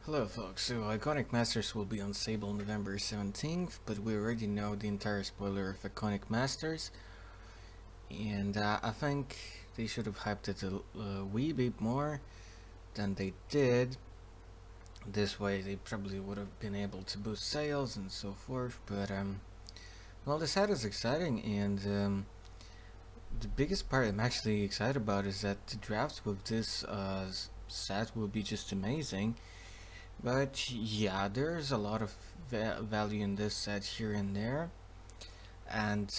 Hello folks, so Iconic Masters will be on sale November 17th, but we already know the entire spoiler of Iconic Masters, and I think they should have hyped it a wee bit more than they did. This way they probably would have been able to boost sales and so forth, but well, the set is exciting, and the biggest part I'm actually excited about is that the drafts with this set will be just amazing. But yeah, there's a lot of value in this set here and there. And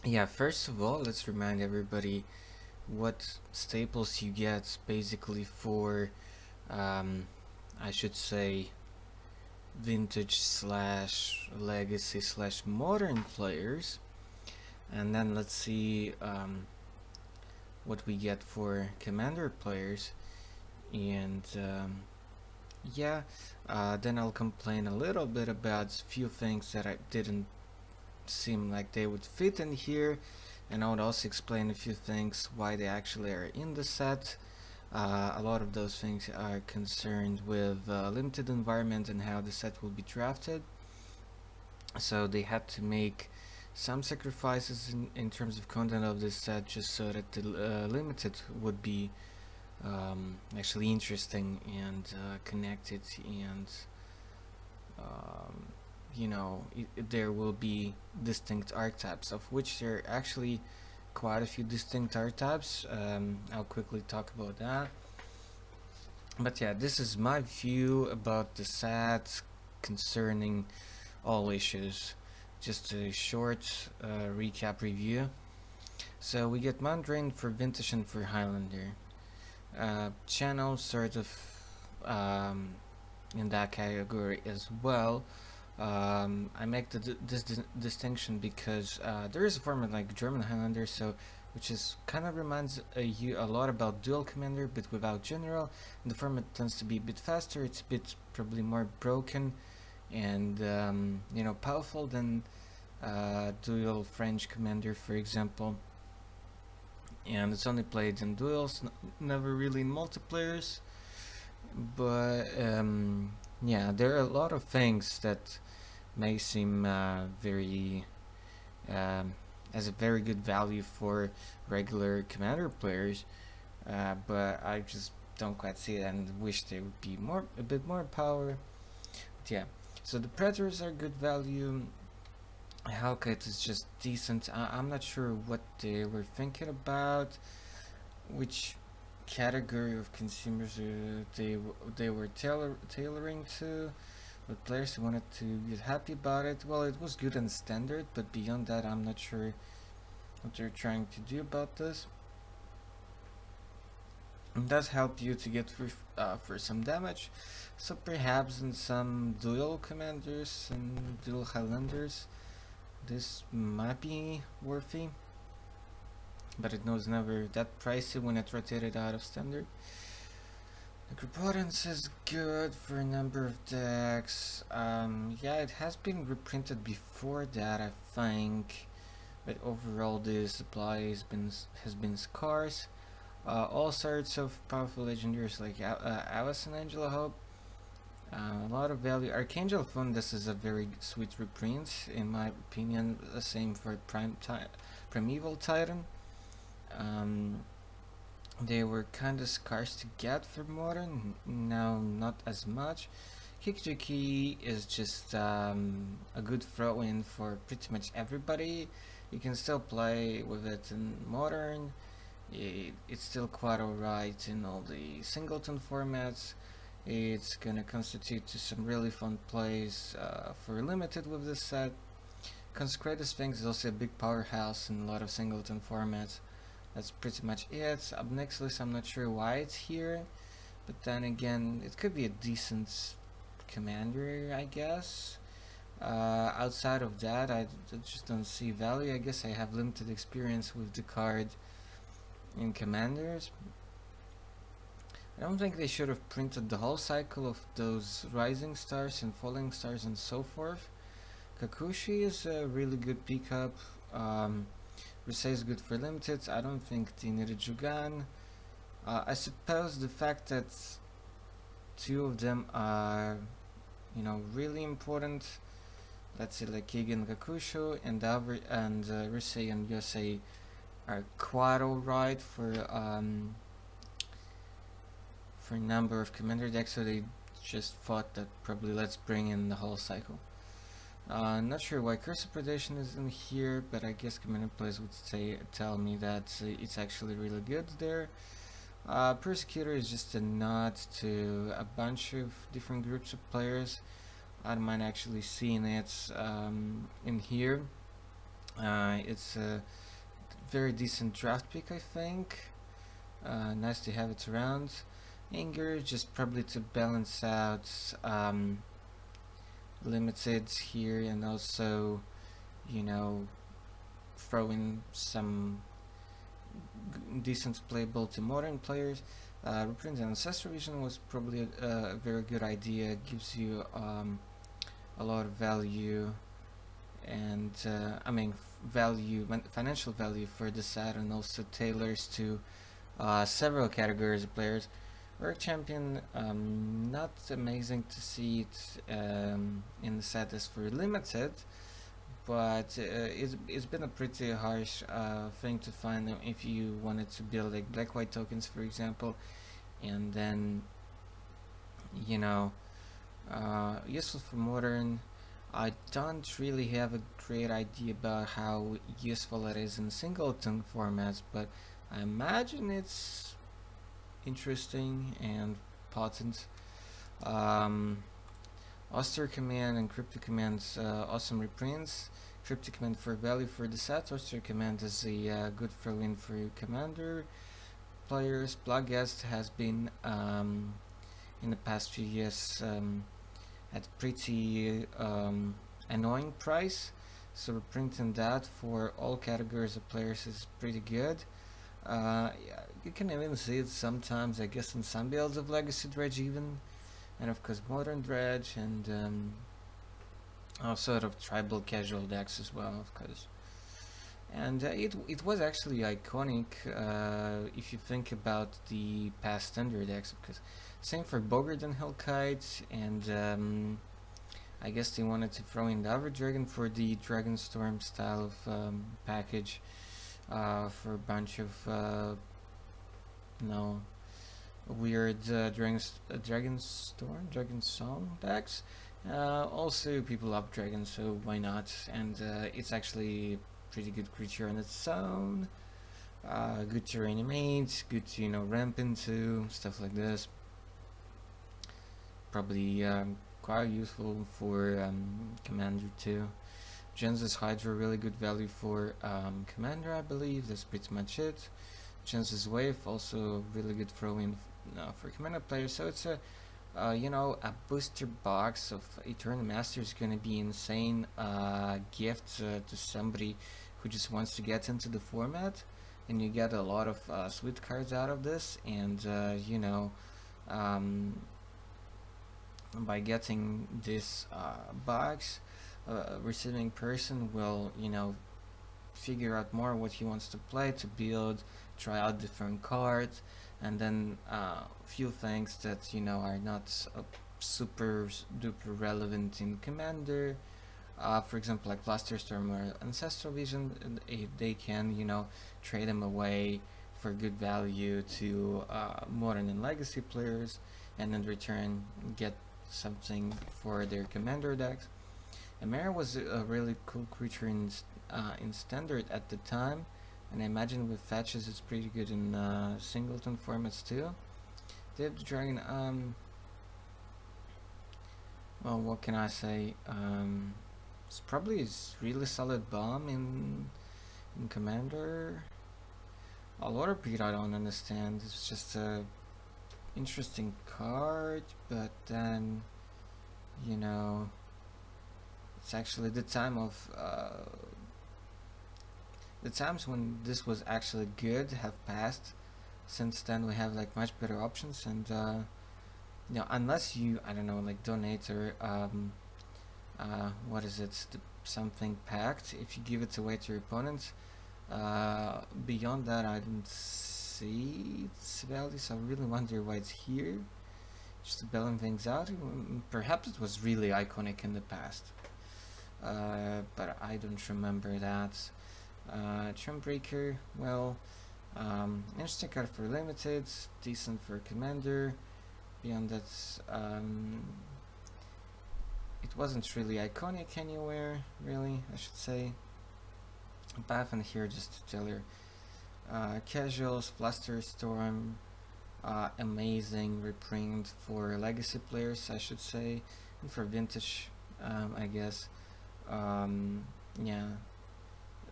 yeah, first of all, let's remind everybody what staples you get basically for, I should say, vintage slash legacy slash modern players. And then let's see what we get for commander players. And yeah, then I'll complain a little bit about a few things that I didn't seem like they would fit in here, and I would also explain a few things why they actually are in the set. A lot of those things are concerned with limited environment and how the set will be drafted, so they had to make some sacrifices in terms of content of this set just so that the limited would be actually interesting and connected, and you know, there will be distinct archetypes, of which there are actually quite a few distinct archetypes. I'll quickly talk about that. But yeah, this is my view about the set concerning all issues. Just a short recap review. So we get Mandrain for Vintage and for Highlander. Channel sort of in that category as well. I make this distinction because there is a format like German Highlander, so which is kind of reminds you a lot about Dual Commander, but without General. And the format tends to be a bit faster. It's a bit probably more broken and you know, powerful than Dual French Commander, for example. And it's only played in duels, never really in multiplayers. But yeah, there are a lot of things that may seem very as a very good value for regular commander players, but I just don't quite see it and wish they would be a bit more power. But yeah, so the predators are good value. Hellcat is just decent. I'm not sure what they were thinking about, which category of consumers they were tailoring to, but players who wanted to get happy about it. Well, it was good and standard, but beyond that, I'm not sure what they're trying to do about this. It does help you to get for some damage, so perhaps in some dual commanders and dual highlanders this might be worthy, but it was never that pricey when it rotated out of standard. Necropotence is good for a number of decks. Yeah, it has been reprinted before that, I think, but overall the supply has been scarce. All sorts of powerful legendaries like Alice and Angela Hope. A lot of value. Archangel Fundus is a very sweet reprint, in my opinion. The same for Primeval Titan. They were kinda scarce to get for modern, now not as much. Hikjiki is just a good throw-in for pretty much everybody. You can still play with it in modern. It's still quite alright in all the singleton formats. It's gonna constitute to some really fun plays for limited with this set. Consecrated Sphinx is also a big powerhouse in a lot of singleton formats. That's pretty much it. Obnixilis, I'm not sure why it's here, but then again, it could be a decent commander, I guess. Outside of that, I just don't see value. I guess I have limited experience with the card in commanders. I don't think they should have printed the whole cycle of those rising stars and falling stars and so forth. Kakushi is a really good pickup. Risei is good for limited. I don't think they needed Jugan. I suppose the fact that two of them are, you know, really important. Let's say like Keegan Gakusho and Risei and Yosei are quite alright for a number of commander decks, so they just thought that probably let's bring in the whole cycle. Not sure why Curse of Predation is in here, but I guess commander players would tell me that it's actually really good there. Persecutor is just a nod to a bunch of different groups of players. I don't mind actually seeing it in here. It's a very decent draft pick, I think. Nice to have it around. Anger, just probably to balance out limited here, and also, you know, throw in some decent playable to modern players. Reprints and Ancestral Vision was probably a very good idea. Gives you a lot of value, and I mean financial value for the set, and also tailors to several categories of players. Work Champion, not amazing to see it in the set as for limited, but it's been a pretty harsh thing to find if you wanted to build like black-white tokens, for example, and then, you know, useful for modern. I don't really have a great idea about how useful it is in singleton formats, but I imagine it's interesting and potent. Austere Command and Cryptic Command's awesome reprints. Cryptic Command for value for the set. Austere Command is a good throw-in for commander players. Bloodghast has been in the past few years at pretty annoying price, so reprinting that for all categories of players is pretty good. Yeah, you can even see it sometimes, I guess, in some builds of Legacy Dredge even, and of course Modern Dredge, and all sort of tribal casual decks as well, of course. And it was actually iconic if you think about the past standard decks, because same for Bogart and Hellkite, and I guess they wanted to throw in the Aver Dragon for the Dragonstorm style of package. For a bunch of weird Dragon Song decks. Also, people love dragons, so why not? And it's actually a pretty good creature on its own. Good to reanimate, good to ramp into, stuff like this. Probably quite useful for Commander too. Genesis Hydra, really good value for Commander, I believe. That's pretty much it. Genesis Wave, also really good throw-in for Commander players. So it's a a booster box of Eternal Master is going to be insane gift to somebody who just wants to get into the format, and you get a lot of sweet cards out of this, and by getting this box, receiving person will figure out more what he wants to play, to build, try out different cards, and then few things that are not super duper relevant in Commander, for example like Clusterstorm or Ancestral Vision, they can trade them away for good value to Modern and Legacy players, and in return get something for their Commander decks. Emera was a really cool creature in Standard at the time, and I imagine with fetches it's pretty good in singleton formats too. Dip the Dragon, well, what can I say? It's probably a really solid bomb in Commander. A lot of people I don't understand. It's just a interesting card, but then it's actually the time of the times when this was actually good have passed. Since then we have like much better options, and unless you, I don't know, like donate or what is it, something packed, if you give it away to your opponents, beyond that I didn't see its value, so I really wonder why it's here. just to balance things out. Perhaps it was really iconic in the past, but I don't remember that. Trumbreaker, well, interesting card for limited, decent for commander. Beyond that, it wasn't really iconic anywhere, really, I should say. Path in here just to tell you. Casuals, Flusterstorm, amazing reprint for legacy players, I should say, and for vintage, I guess. Yeah,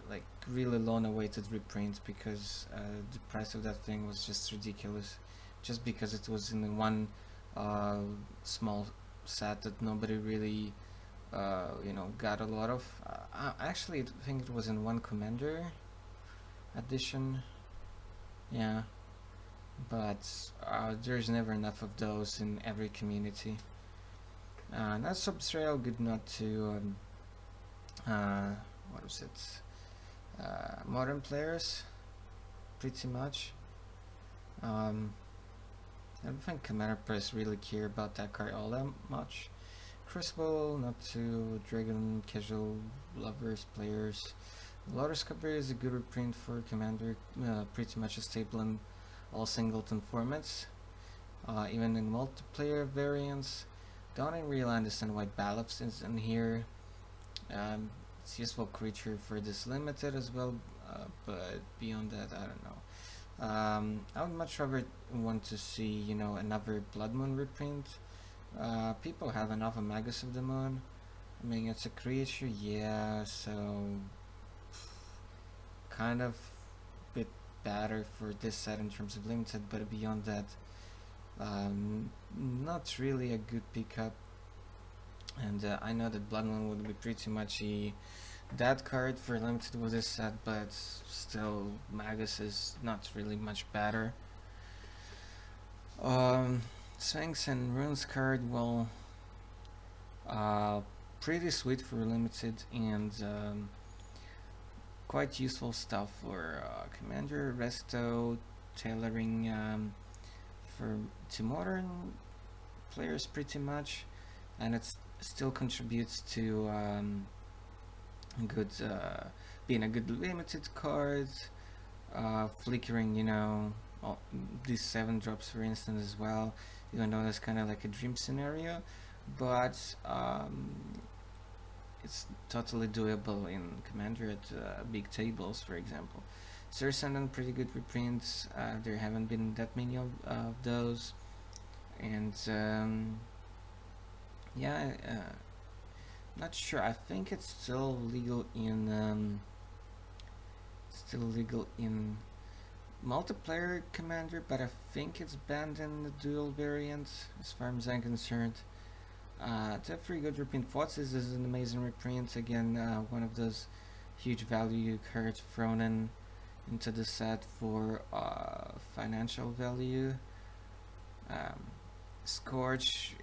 like really long awaited reprint, because the price of that thing was just ridiculous, just because it was in one small set that nobody really got a lot of. I actually think it was in one commander edition, yeah, but there's never enough of those in every community. Not Substrail, good not to what was it, modern players, pretty much. I don't think Commander Press really care about that card all that much. Crucible, not to Dragon casual lovers players. Lotus Copper is a good reprint for Commander, pretty much a staple in all singleton formats, even in multiplayer variants. Don't really understand why Ballops is in here. It's a useful creature for this limited as well, but beyond that, I don't know. I would much rather want to see, another Blood Moon reprint. People have enough of Magus of the Moon. I mean, it's a creature, yeah, so kind of bit better for this set in terms of limited, but beyond that, not really a good pickup. And I know that Blood Moon would be pretty much that card for limited with this set, but still Magus is not really much better. Sphinx and Runes card, well, pretty sweet for limited, and quite useful stuff for Commander, Resto, tailoring to modern players pretty much, and it still contributes to good being a good limited card, flickering, all these 7 drops for instance as well, even though that's kind of like a dream scenario, but it's totally doable in Commander at big tables, for example. Sursandon, pretty good reprints. There haven't been that many of those, and yeah, not sure. I think it's still legal in multiplayer Commander, but I think it's banned in the dual variant, as far as I'm concerned. It's a pretty good reprint. Forces is an amazing reprint. Again, one of those huge value cards thrown into the set for financial value. Scorch,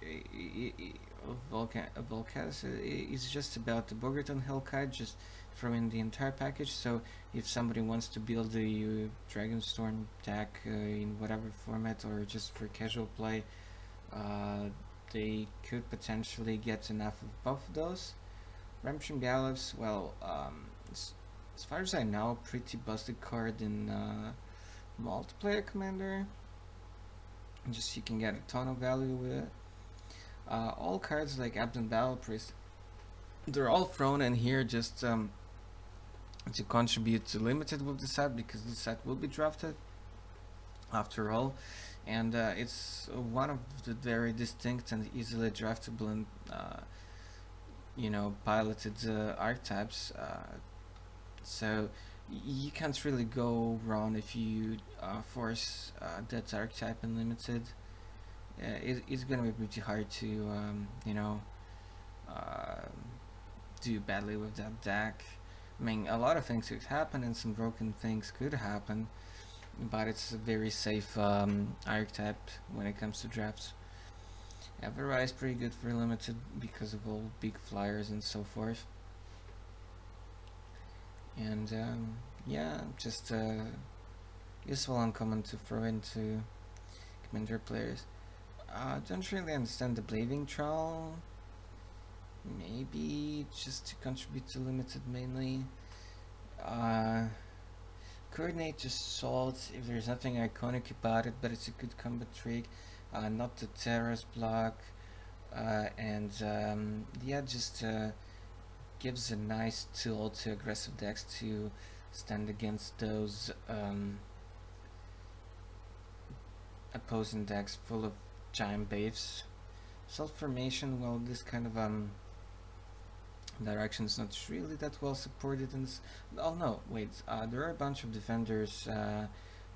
Volcas is just about the Bogerton Hellkite, just throw in the entire package. So if somebody wants to build a Dragonstorm deck in whatever format, or just for casual play, they could potentially get enough of both of those. Redemption Gallows, well, as far as I know, pretty busted card in multiplayer Commander. Just you can get a ton of value with it. All cards like Abdon Battle Priest, they're all thrown in here just to contribute to limited with the set, because the set will be drafted after all, and it's one of the very distinct and easily draftable and piloted archetypes. So you can't really go wrong if you force that archetype in limited. It's gonna be pretty hard to do badly with that deck. I mean, a lot of things could happen and some broken things could happen, but it's a very safe archetype when it comes to drafts. Everrai is pretty good for limited because of all big flyers and so forth. And yeah, just useful uncommon to throw into Commander players. Don't really understand the Blading Troll. Maybe just to contribute to limited mainly. Coordinate just Salt if there's nothing iconic about it, but it's a good combat trick. Not the Terrace block. And yeah, just gives a nice tool to aggressive decks to stand against those opposing decks full of giant waves. Salt formation, well, this kind of direction is not really that well supported in this. Oh no, wait, there are a bunch of defenders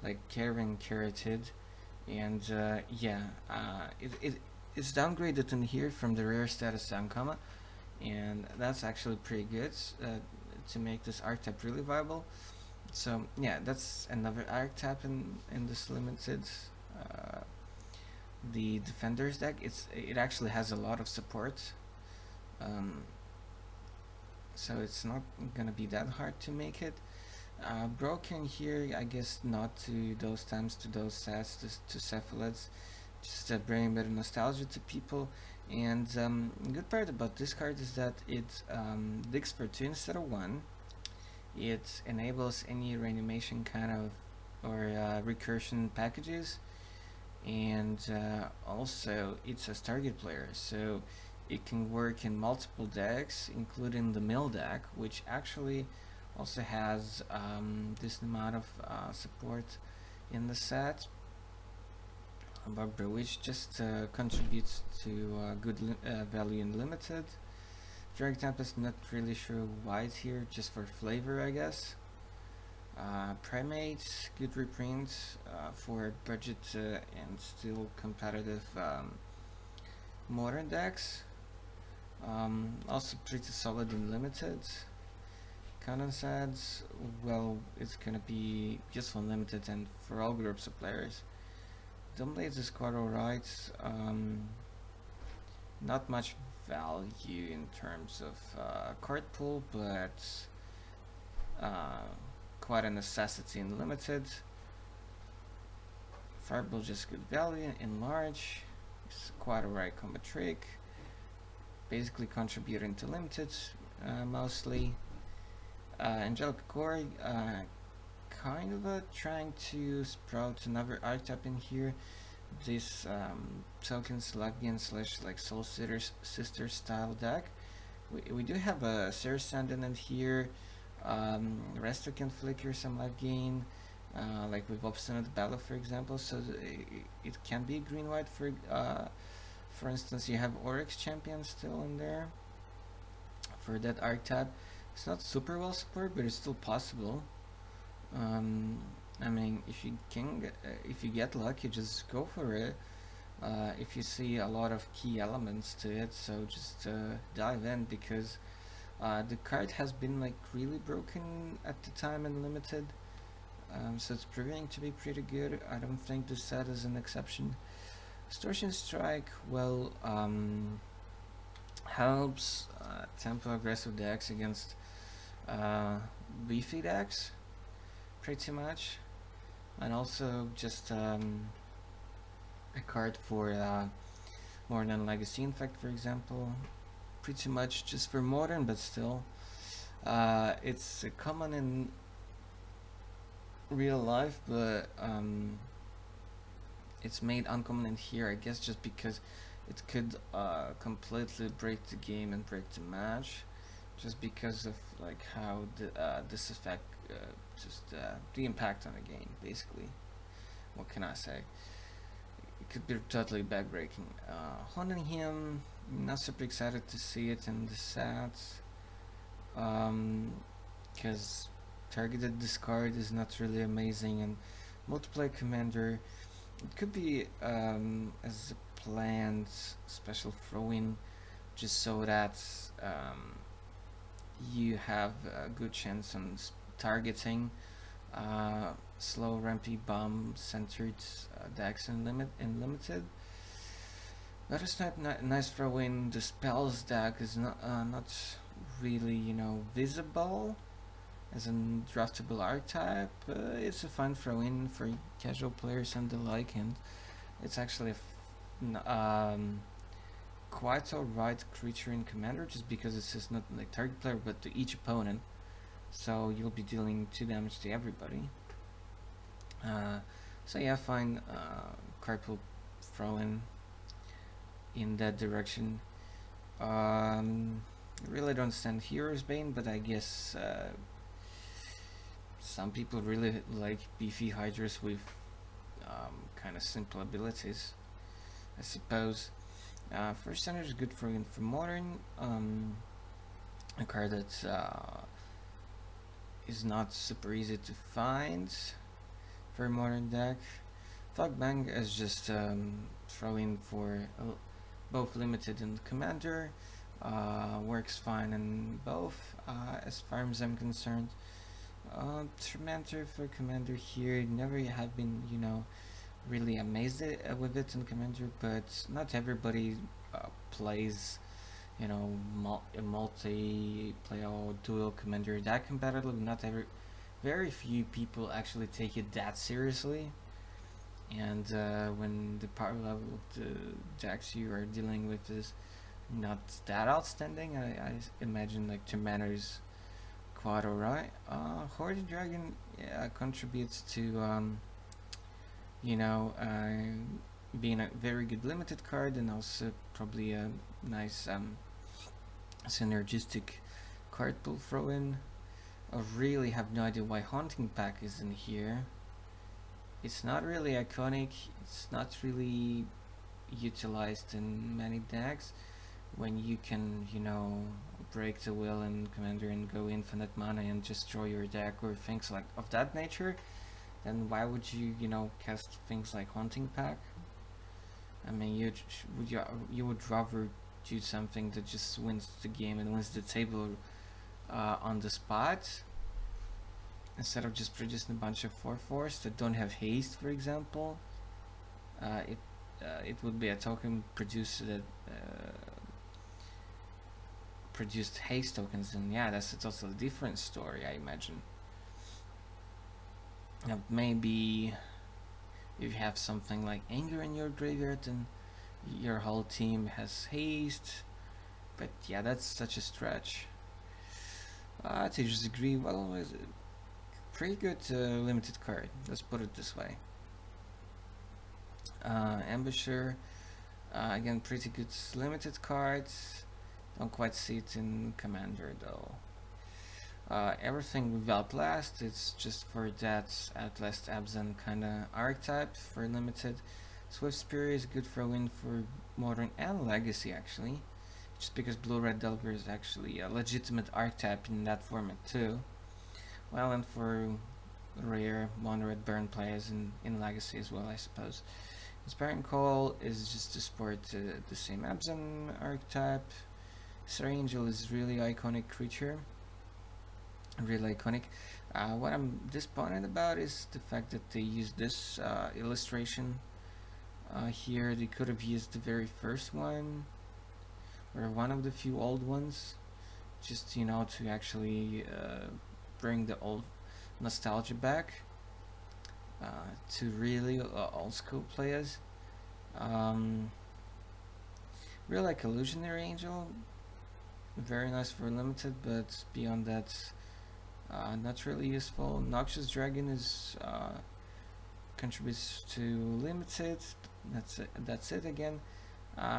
like Karen Carroted, and yeah, it's downgraded in here from the rare status Ankama, and that's actually pretty good to make this archetype really viable. So yeah, that's another archetype in this limited. The defenders deck, it actually has a lot of support. So it's not gonna be that hard to make it. Broken here, I guess not to those times, to those sets, to cephalids, just bringing a bit of nostalgia to people. And good part about this card is that it digs for 2 instead of 1. It enables any reanimation kind of or recursion packages, and also it's a target player, so it can work in multiple decks, including the mill deck, which actually also has this amount of support in the set. But which just contributes to good value in limited. Drag Tempest, not really sure why it's here, just for flavor, I guess. Primate, good reprint for budget and still competitive modern decks. Also pretty solid in limited. Condensates, well, it's gonna be useful in limited and for all groups of players. Dumbblades is quite alright. Not much value in terms of card pool, but quite a necessity in limited. Fireball just good value in large. It's quite alright combat trick. Basically contributing to limited mostly. Angelic Core, kind of trying to sprout another archetype in here. This tokens Latvian / like Soul Sister style deck. We do have a Ceres Ascendant here. Resto can flicker some life gain, like with Obstinate Battle, for example. So it can be green-white. For instance, you have Oryx Champion still in there for that archetype. It's not super well supported, but it's still possible. I mean, if you get lucky, just go for it. If you see a lot of key elements to it, so just dive in, because the card has been like really broken at the time in limited, so it's proving to be pretty good. I don't think this set is an exception. Distortion Strike, well, helps tempo aggressive decks against beefy decks, pretty much, and also just a card for Modern Legacy Infect, for example. Pretty much just for modern, but still it's common in real life, but it's made uncommon in here, I guess, just because it could completely break the game and break the match, just because of like how this effect the impact on the game, basically. What can I say? It could be totally backbreaking. Haunting Him, not super excited to see it in the set, because targeted discard is not really amazing, and Multiplayer Commander, it could be as a planned special throw-in, just so that you have a good chance on targeting slow rampy bomb centered decks in limited. That is not nice throw-in. The spells deck is not really visible as a draftable archetype. It's a fun throw-in for casual players and the like, and it's actually quite alright creature in Commander, just because it's just not like target player but to each opponent. So you'll be dealing 2 damage to everybody. So yeah, fine. Card will throw in that direction. Really don't stand Hero's Bane, but I guess some people really like beefy Hydras with kind of simple abilities, I suppose. First Center is good for Modern. A card that is not super easy to find for a Modern deck. Fogbang is just throw in for both limited and commander. Works fine in both, as far as I'm concerned. Trementer for commander here, never have been, really amazed with it in commander, but not everybody plays, a multi-player or dual commander that competitive. Very few people actually take it that seriously. And when the power level of the decks you are dealing with is not that outstanding, I imagine like Tremender is quite alright. Hoarded Dragon, yeah, contributes to being a very good limited card, and also probably a nice synergistic card pool throw in. I really have no idea why Haunting Pack is in here. It's not really iconic, it's not really utilized in many decks. When you can, break the will in Commander and go infinite mana and destroy your deck or things like of that nature, then why would you, cast things like Haunting Pack? I mean, you would rather do something that just wins the game and wins the table on the spot, instead of just producing a bunch of 4/4s that don't have haste, for example. It would be a token producer that produced haste tokens, and yeah, that's a totally different story, I imagine. Now, maybe if you have something like anger in your graveyard, and your whole team has haste, but yeah, that's such a stretch. Teachers agree. Well, it's a pretty good limited card, let's put it this way. Ambusher, again, pretty good limited cards. Don't quite see it in Commander though. Everything with Outlast, it's just for that Outlast Abzan kinda archetype for limited. Swift Spear is good for win for Modern and Legacy, actually. Just because Blue-Red Delver is actually a legitimate archetype in that format too. Well, and for rare Mono-Red Burn players in Legacy as well, I suppose. Inspiring Call is just to support the same Abzan archetype. Star Angel is really iconic creature. Really iconic. What I'm disappointed about is the fact that they used this illustration here. They could have used the very first one, or one of the few old ones, just to actually bring the old nostalgia back to really old school players. Really like Illusionary Angel, very nice for limited, but beyond that, not really useful. Noxious Dragon is contributes to limited. That's it again.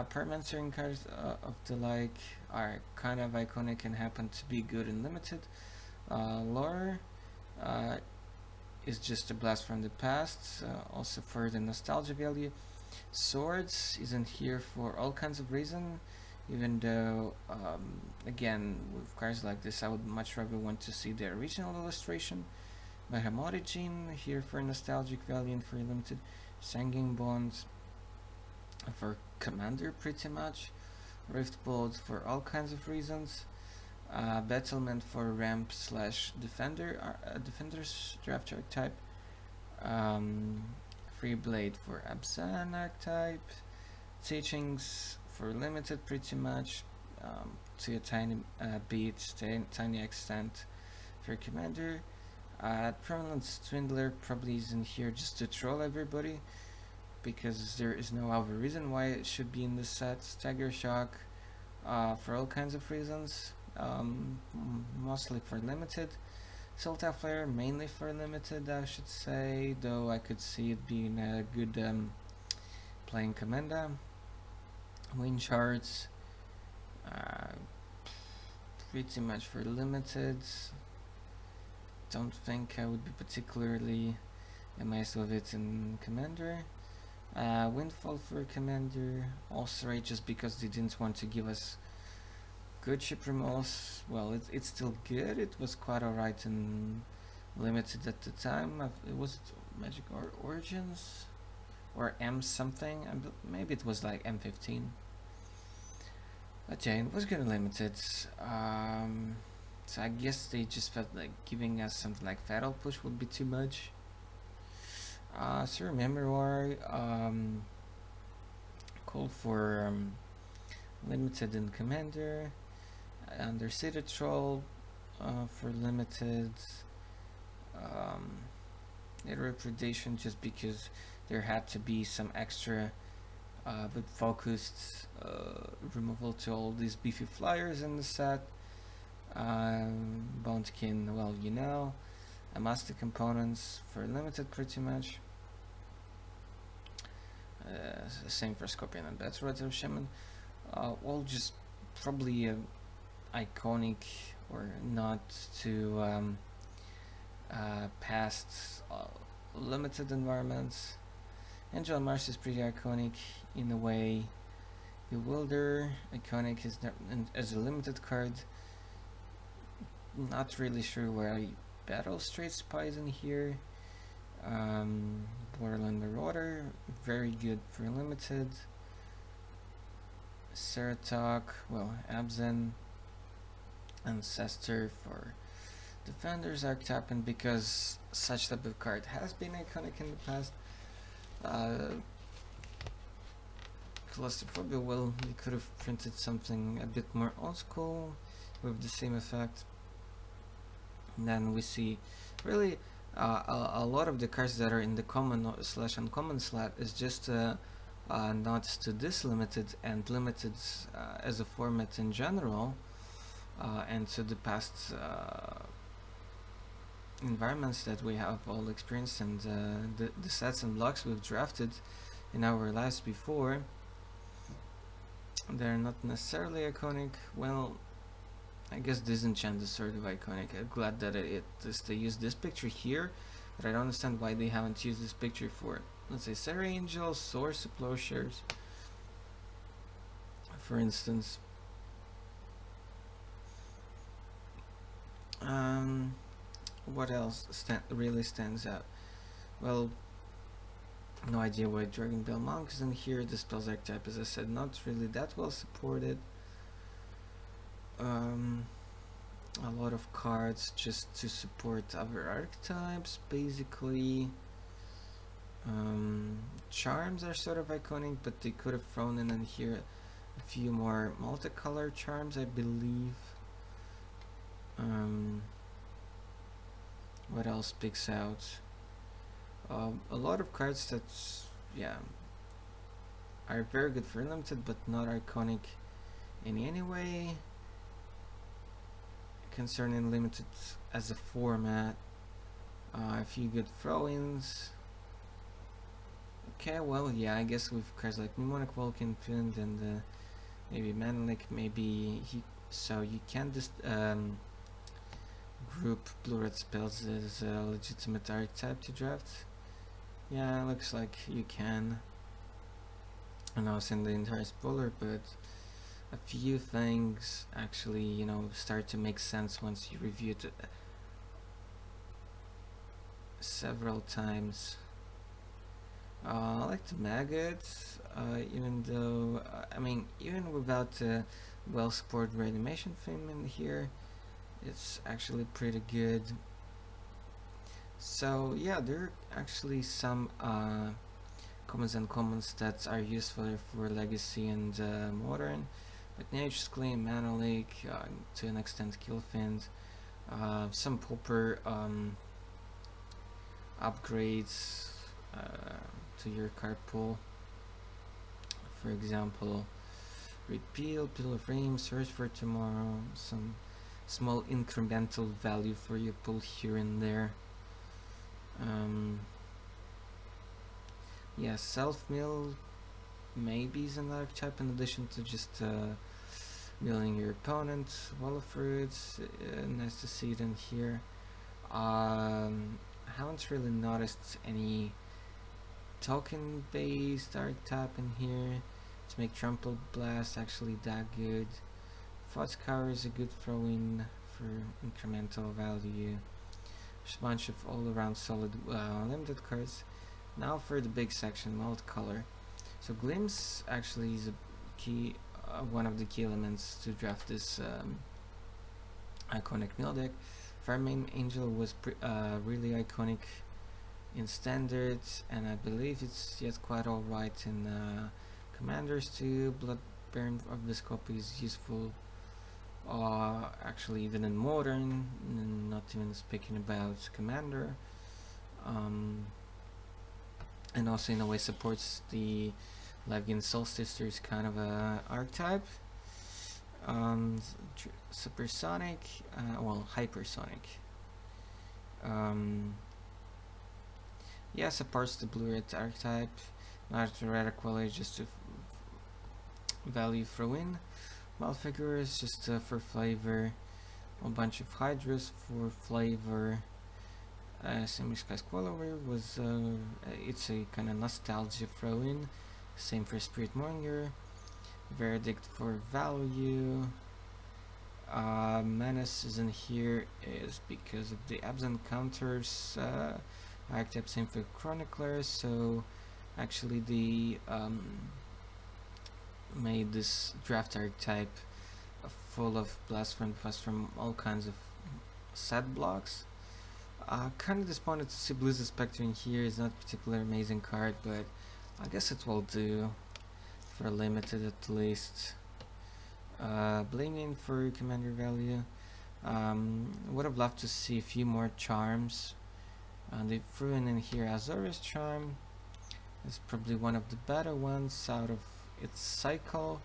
Permanent cards of the like are kind of iconic and happen to be good and limited. Lore is just a blast from the past, also for the nostalgia value. Swords isn't here for all kinds of reasons, even though again, with cards like this I would much rather want to see the original illustration. Mahamorigin here for nostalgic value and for limited. Sanging Bond for commander pretty much. Riftbolt for all kinds of reasons. Battlement for ramp slash defender, defender's draft archetype. Free Blade for Abzan archetype. Teachings for limited pretty much, to a tiny bit, tiny extent for commander. Permanent Swindler probably isn't here just to troll everybody. because there is no other reason why it should be in the set. Stagger Shock, for all kinds of reasons, mostly for limited. Sulta Flare mainly for limited, I should say, though I could see it being a good playing Commanda. Wind Shards, pretty much for limited. Don't think I would be particularly amazed with it in Commander. Windfall for Commander, also just because they didn't want to give us good ship removals. Well, it's still good. It was quite alright in limited at the time. It was Magic Origins or M something. Maybe it was like M15. But yeah, it was good in limited. So I guess they just felt like giving us something like Fatal Push would be too much. So remember why called for limited in Commander, Undercity Troll for limited, Predation just because there had to be some extra but focused removal to all these beefy flyers in the set. Bonekin, well, you know, Master Components for limited pretty much. Same for Scorpion and Battle Rattle Shaman. Well, just probably iconic or not to past limited environments. Angel Mars is pretty iconic in a way. Bewilder, iconic is as a limited card. Not really sure where I battle Straight Spies in here. Borderland Marauder, very good for limited. Ceratok, well, Abzan, Ancestor for defenders, archetype, and because such type of card has been iconic in the past. Claustrophobia, well, we could have printed something a bit more old school with the same effect. And then we see really a lot of the cards that are in the common / uncommon slot is just nods to this limited and limited as a format in general, and to the past environments that we have all experienced, and the sets and blocks we've drafted in our lives before. They're not necessarily iconic. Well, I guess Disenchant is sort of iconic. I'm glad that they used this picture here, but I don't understand why they haven't used this picture for, let's say, Sarah Angel, Source of Plowshares, for instance. What else really stands out? Well, no idea why Dragon Bell Monk is in here. The spells archetype, as I said, not really that well supported. A lot of cards just to support other archetypes, basically. Charms are sort of iconic, but they could have thrown in here a few more multicolor charms, I believe. What else sticks out? A lot of cards that, yeah, are very good for limited, but not iconic in any way. Concerning limited as a format, a few good throw-ins. Okay, well, yeah, I guess with cards like Mnemonic Vulcan, Fiend, and maybe Manlik, maybe so you can just group blue-red spells as a legitimate archetype to draft. Yeah, looks like you can. I know it's in the entire spoiler, but a few things actually, you know, start to make sense once you review it several times. I like the maggots, even though, I mean, even without the well-supported reanimation theme in here, it's actually pretty good. So yeah, there are actually some commons and commons that are useful for Legacy and Modern, like Nature's Claim, Mana Lake, to an extent Killfiend, some Pauper upgrades to your card pool. For example, repeal, pillar frame, search for tomorrow, some small incremental value for your pool here and there. Yeah, self-mill maybe is an archetype in addition to just milling your opponent. Wall of Fruits, nice to see it in here. I haven't really noticed any token-based archetype in here to make Trample Blast actually that good. Frost Cower is a good throw-in for incremental value. There's a bunch of all-around solid limited cards. Now for the big section, multicolor. So Glimpse actually is a key, one of the key elements to draft this iconic mill deck. Fireman Angel was really iconic in standards, and I believe it's yet quite alright in commanders too. Bloodburn of Viscopy is useful, actually even in modern, not even speaking about commander, and also in a way supports the Levgin Solstice. There's kind of a archetype. Supersonic, well, hypersonic. Yeah, supports the blue red archetype. Not red quality, just to value throw in. Malfigure is just for flavor. A bunch of Hydras for flavor. Semi Sky Squallower was it's a kind of nostalgia throw in. Same for Spirit Monger. Verdict for value. Menace is in here is because of the absent counters archetype. Same for Chronicler. So actually the made this draft archetype full of blast from all kinds of set blocks. Kind of disappointed to see Blizzard Spectre in here. It's not a particularly amazing card, but I guess it will do for limited at least. Blaming for commander value. Would have loved to see a few more charms. They threw in here Azorius Charm. It's probably one of the better ones out of its cycle,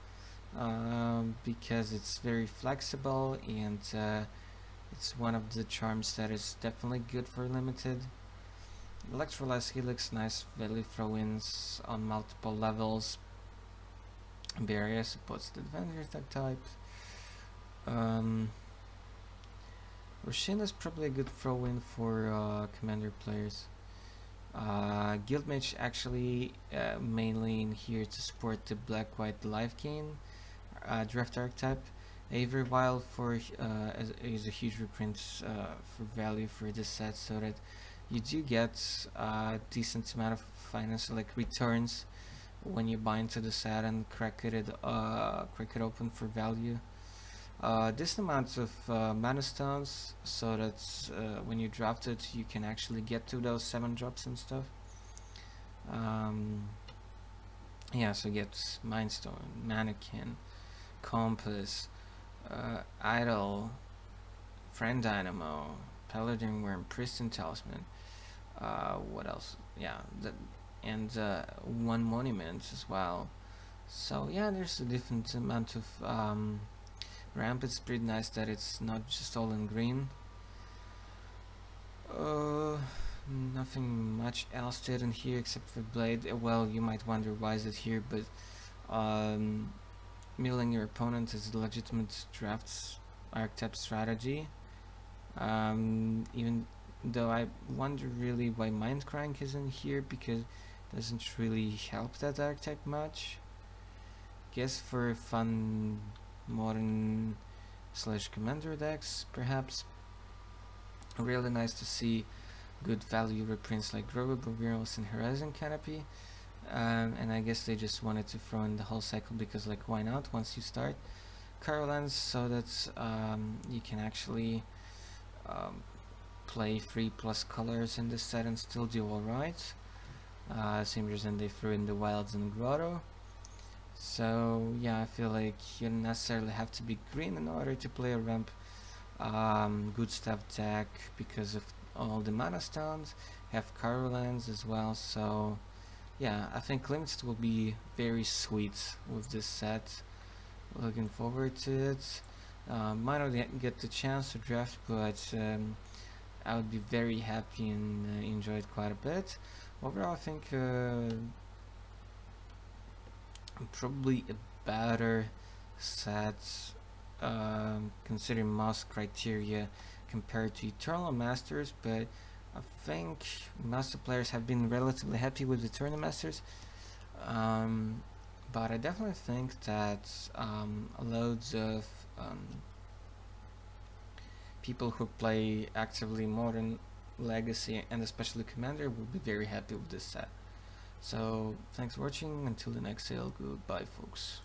because it's very flexible and it's one of the charms that is definitely good for limited. Electrolyze Helix, nice value throw-ins on multiple levels. Barrier supports the advantage type. Roshin is probably a good throw-in for commander players. Guildmage actually mainly in here to support the black-white life gain draft archetype. Avery Wild for is a huge reprint for value for this set, so that you do get a decent amount of financial like returns when you buy into the set and crack it open for value. This amount of mana stones, so that when you draft it you can actually get to those 7 drops and stuff. Yeah, so get Mind Stone, Mannequin, Compass, Idol, Friend Dynamo, Paladin Worm, Pristine Talisman. What else? Yeah, and one Monument as well. So yeah, there's a different amount of ramp. It's pretty nice that it's not just all in green. Nothing much else to it in here except for Blade. Well, you might wonder why is it here, but milling your opponent is a legitimate draft archetype strategy. Even though I wonder really why Mindcrank is in here, because it doesn't really help that archetype much. Guess for fun modern / commander decks perhaps. Really nice to see good value reprints like Growable Virus and Horizon Canopy, and I guess they just wanted to throw in the whole cycle because like why not once you start. Carolans, so that you can actually play 3+ colors in this set and still do alright. Same reason they threw in the Wilds and Grotto. So yeah, I feel like you don't necessarily have to be green in order to play a ramp good stuff deck because of all the mana stones. Have Carolans as well, so yeah, I think Limited will be very sweet with this set. Looking forward to it. Might not get the chance to draft, but I would be very happy and enjoy it quite a bit. Overall, I think probably a better set considering most criteria compared to Eternal Masters, but I think Master players have been relatively happy with Eternal Masters. But I definitely think that loads of people who play actively Modern, Legacy, and especially Commander will be very happy with this set. So thanks for watching. Until the next sale, goodbye, folks.